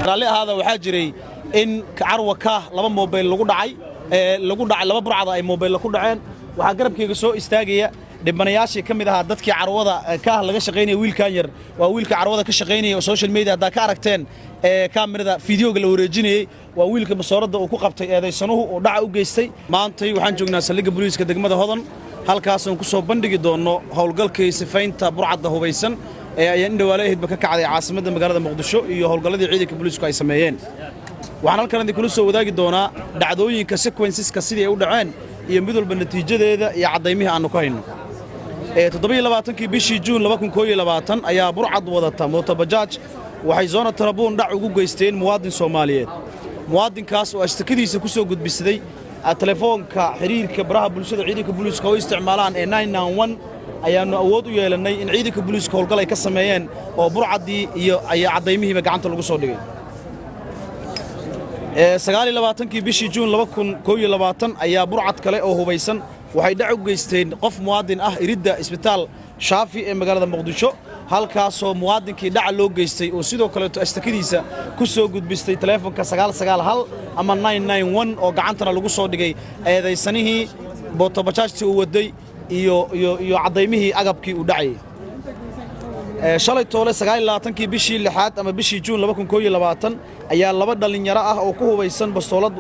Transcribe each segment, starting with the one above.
raalli ahaada waxaa jiray in carwa ka laba mobile lagu dhacay laba burcada ay mobile ku dhaceen waxa garabkayga soo istaagaya dhibanayaashii kamid ahaa dadkii carwada ka laga shaqeynay wiilkan yar waa wiilka carwada ka shaqeynay oo social media ka aragteen kaamirada fiidiyoga la wareejinayay waa wiilka masooradda uu ku qabtay eedaysanuhu oo dhaca u geystay maanta waxaan joognaa saldhigga booliiska degmada Hodan halkaas oo ku soo bandhigi doono howlgalkii sifaynta burcadda hubaysan ay indhawaaleehidba ka kacday caasimadda magaalada Muqdisho iyo howlgalladii ciidanka booliisku ay sameeyeen waxaan halkan idin soo wadaagi doonaa dhacdooyinka sequenceska sidii ay u dhaceen iyo mid walba natiijadeeda iyo cadeymaha aanu ka hayno 27 bishii June 2021 ayaa burcad wadata mooto bajaaj waxay zoona tarabuun dhac ugu geysteen muwaadin Soomaaliyeed muwaadinkaas oo ashtakadiisa ku soo gudbisaday telefoonka xiriirka baraha bulshada ciidanka booliiska oo isticmaalaan 991 ayaanu awood u yeelanay in ciidanka booliiska howlgal ay ka sameeyeen oo burcadii iyo ay cadeymihiiba gacanta lagu soo dhigay 29 bishii June 2021 ayaa burcad kale oo hubaysan waxay dhac u geysteen qof muwaadin ah iridda isbitaal Shaafi ee magaalada Muqdisho halkaas oo muwaadinkii dhac loo geystay oo sidoo kale ashtakadiisa ku soo gudbistay telefoonka 991 ama 991 oo gacantana lagu soo dhigay eedaysanihii mooto bajaajtii uu waday iyo cadeymihii agabkii uu dhacay shalay toole 29 bishii 6 ama bishii June 2021 ayaa laba dhalinyaro ah oo ku hubaysan bastoolad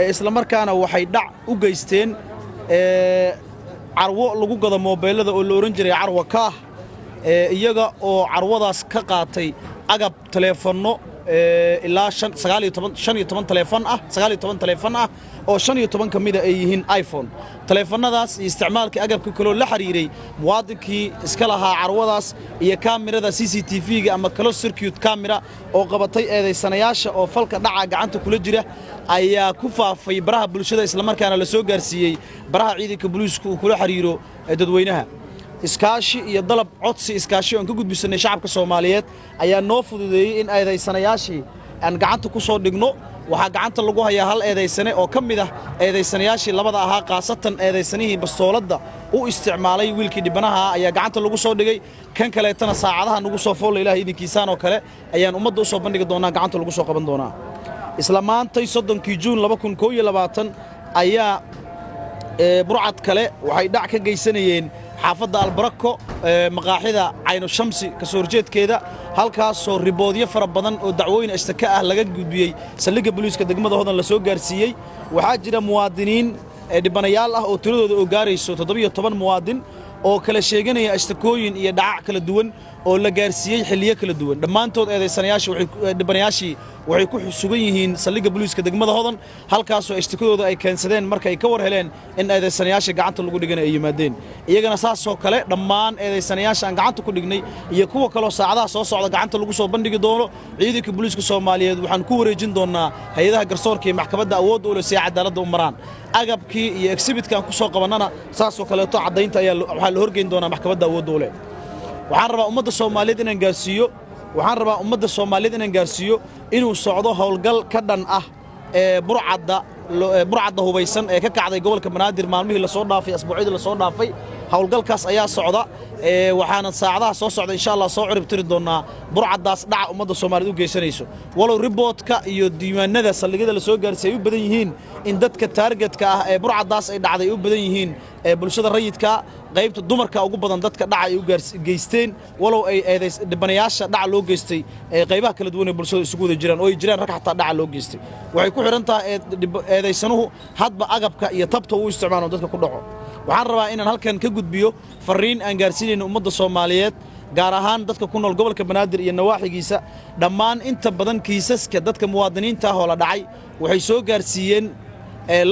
isla markaana waxay dhac u geysteen carwo lagu gado mobilada oo la oran jiray carwa ka iyaga oo carwadaas ka qaatay agab telefoonno ilaa 15 telefoon ah 19 telefoon ah oo 15 kamida ay yihiin iPhone telefoonadaas isticmaalka agabka kale la xiriiray muwaadinkii iska lahaa carwadaas iyo kaamirada CCTV-ga ama closed circuit camera oo qabatay eedaysanayaasha oo falka dhaca gacanta kula jira ayaa ku faafay baraha bulshada isla markaana la soo gaarsiiyay baraha ciidanka booliisku kula xiriiro dadweynaha iskaashi iyo dalab codsi iskaashi oo ka gudbisanay shacabka Soomaaliyeed ayaa noo fududeeyay in eedaysanayaashii aan gacanta ku soo dhigno waxa gacanta lagu hayaa hal eedaysane oo kamid ah eedaysanayaashii labada ahaa qaasatan eedaysanihii bastooladda u isticmaalay wiilkii dhibanaha ayaa gacanta lagu soo dhigay kan kaleetana saacadaha nagu soo foolay Ilaahay idinkiisaan oo kale ayaan ummadda u soo bandhigi doonaa gacanta lagu soo qaban doonaa isla maantay 30 June 2021 ayaa burcad kale waxay dhac ka geysanayeen xaafadda Albarako maqaaxida Ayno Shamsi ka soo horjeedkeeda halkaas oo riboodyo fara badan oo dacwooyin ashtaka ah laga gudbiyay saldhigga booliiska degmada Hodan la soo gaarsiiyay waxaa jira muwaadiniin dhibanayaal ah oo tiradooda oo gaarayso 17 muwaadin oo kala sheeganaya ashtakooyin iyo dhac kala duwan oo la gaarsiiyay xilliyo kala duwan dhamaantood dhibanayaashii waxay ku sugan yihiin saldhigga booliiska degmada Hodan halkaas oo ashtakadooda ay keensadeen markay ka war heleen in eedaysanayaasha gacanta lagu dhigana ay yimaadeen iyagana saas oo kale dhammaan eedaysanayaasha aan gacanta ku dhignay iyo kuwa kale oo saacadaha soo socda gacanta lagu soo bandhigi doono ciidanka booliiska Soomaaliyeed waxaan ku wareejin doonaa hay'adaha garsoorka iyo maxkamadda awoodda u leh si cadaaladda u maraan agabkii iyo exhibitkan ku soo qabanana saas oo kale to cadaynta ayaa waxa la horgeyn doonaa maxkamadda awoodda u leh waxaan rabaa ummadda Soomaaliyeed inaan gaarsiiyo inuu socdo howlgal ka dhan ah burcadda hubaysan ee ka kacday gobolka Banaadir maalmihii la soo dhaafay asbuucii la soo dhaafay howlgalkaas ayaa socda waxaana saacadaha soo socda insha Allah soo cirib tiri doonaa burcaddaas dhaca ummadda Soomaaliyeed u geysanayso walow reportka iyo diiwaanada saldhigyada la soo gaarsiiyay u badan yihiin in dadka targetka ah ee burcaddaas ay dhacday u badan yihiin bulshada rayidka qaybta dumarka ugu badan dadka dhaca ay u geysteen walow ay dhibanayaasha dhaca loo geystay qaybaha kala duwan ee bulshada isugu wada jiraan oo ay jiraan rag xataa dhaca loo geystay waxay ku xiran tahay eedaysanuhu hadba agabka iyo tabta uu isticmaalo dadka ku dhaco waxaan rabaa inaan halkan ka gudbiyo fariin aan gaarsiinayno ummadda Soomaaliyeed gaar ahaan dadka ku nool gobolka Banaadir iyo nawaaxigiisa dhammaan inta badan kiisaska dadka muwaadiniinta ah oo la dhacay waxay soo gaarsiiyeen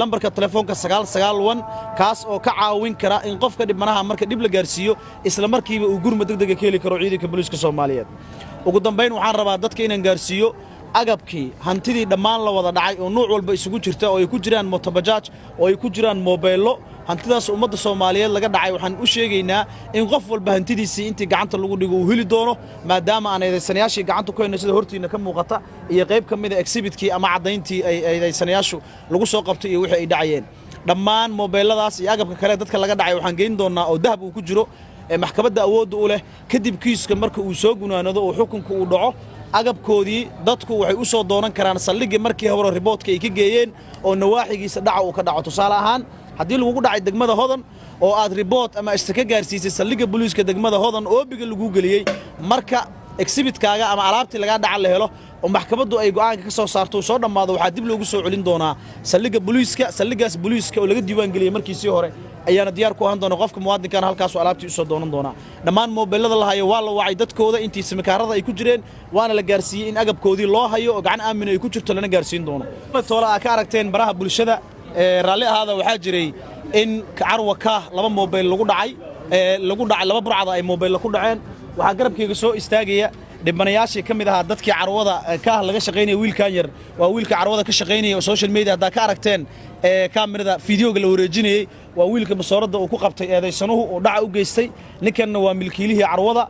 lambarka telefoonka 991 kaas oo ka caawin kara in qofka dhibanaha marka dib la gaarsiiyo isla markiiba uu gurmad degdeg ah ka heli karo ciidanka booliiska Soomaaliyeed ugu dambeyn waxaan rabaa dadka inaan gaarsiiyo agabkii hantidii dhammaan la wada dhacay oo nooc walba isugu jirta oo ay ku jiraan mooto bajaaj oo ay ku jiraan mobillo hantidaas ummadda Soomaaliyeed laga dhacay waxaan u sheegaynaa in qof walba hantidiisii intii gacanta lagu dhigo uu heli doono maadaama aan eedaysanayaashii gacanta ku hayno sida hortiina ka muuqata iyo qayb kamid ah exhibitkii ama cadayntii ay eedaysanayaashu lagu soo qabtay iyo wixii ay dhacayeen dhammaan mobiladaas iyo agabka kale dadka laga dhacay waxaan geyn doonaa oo dahab uu ku jiro maxkamadda awoodda u leh kadib kiiska marka uu soo gunaanado oo xukunka uu dhaco agabkoodii dadku waxay u soo doonan karaan saldhigii markii hore riboodka ay ka geeyeen oo nawaaxigiisa dhaca uu ka dhaco tusaale ahaan haddii lagu dhacay degmada Hodan oo aad ribood ama istaka gaarsiisay saldhiga booliiska degmada Hodan oo biga lagu galiyay marka exhibitkaaga ama alaabtii laga dhaca la helo oo maxkamaddu ay go'aanka ka soo saarto soo dhamaado waxa dib loogu soo celin doonaa saldhiga booliiska saldhigaas booliiska oo laga diiwaan galiyay markiisii hore ayaana diyaar ku ahaan doona qofka muwaadinkan halkaas oo alaabtii soo doonan doona dhammaan mobilada la hayo waa la wacay dadkooda intii simikaarada ay ku jireen waana la gaarsiiyay in agabkoodii loo hayo oo gacan aamin ay ku jirto lana gaarsiin doono toola ka aragteen baraha bulshada raalli ahaada waxaa jiray in carwa ka laba mobil lagu dhacay laba burcada ay mobil ku dhaceen waxa garabkayga soo istaagaya dhibanayaashii kamid ahaa dadkii carwada ka laga shaqeynay wiilkan yar waa wiilka carwada ka shaqeynay oo social media hada ka aragteen kaamirada fiidiyoga la wareejinayay waa wiilka masooradda uu ku qabtay eedaysanuhu oo dhaca u geystay ninkanna waa milkiilihii carwada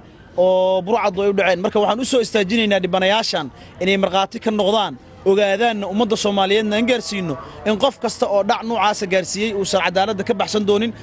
oo burcadu ay u dhaceen marka waxaan u soo istaajinaynaa dhibanayaashan inay marqaati ka noqdaan ogaadaanna ummadda Soomaaliyeedna aan gaarsiino in qof kasta oo dhac noocaas gaarsiiyay uu cadaaladda ka baxsan doonin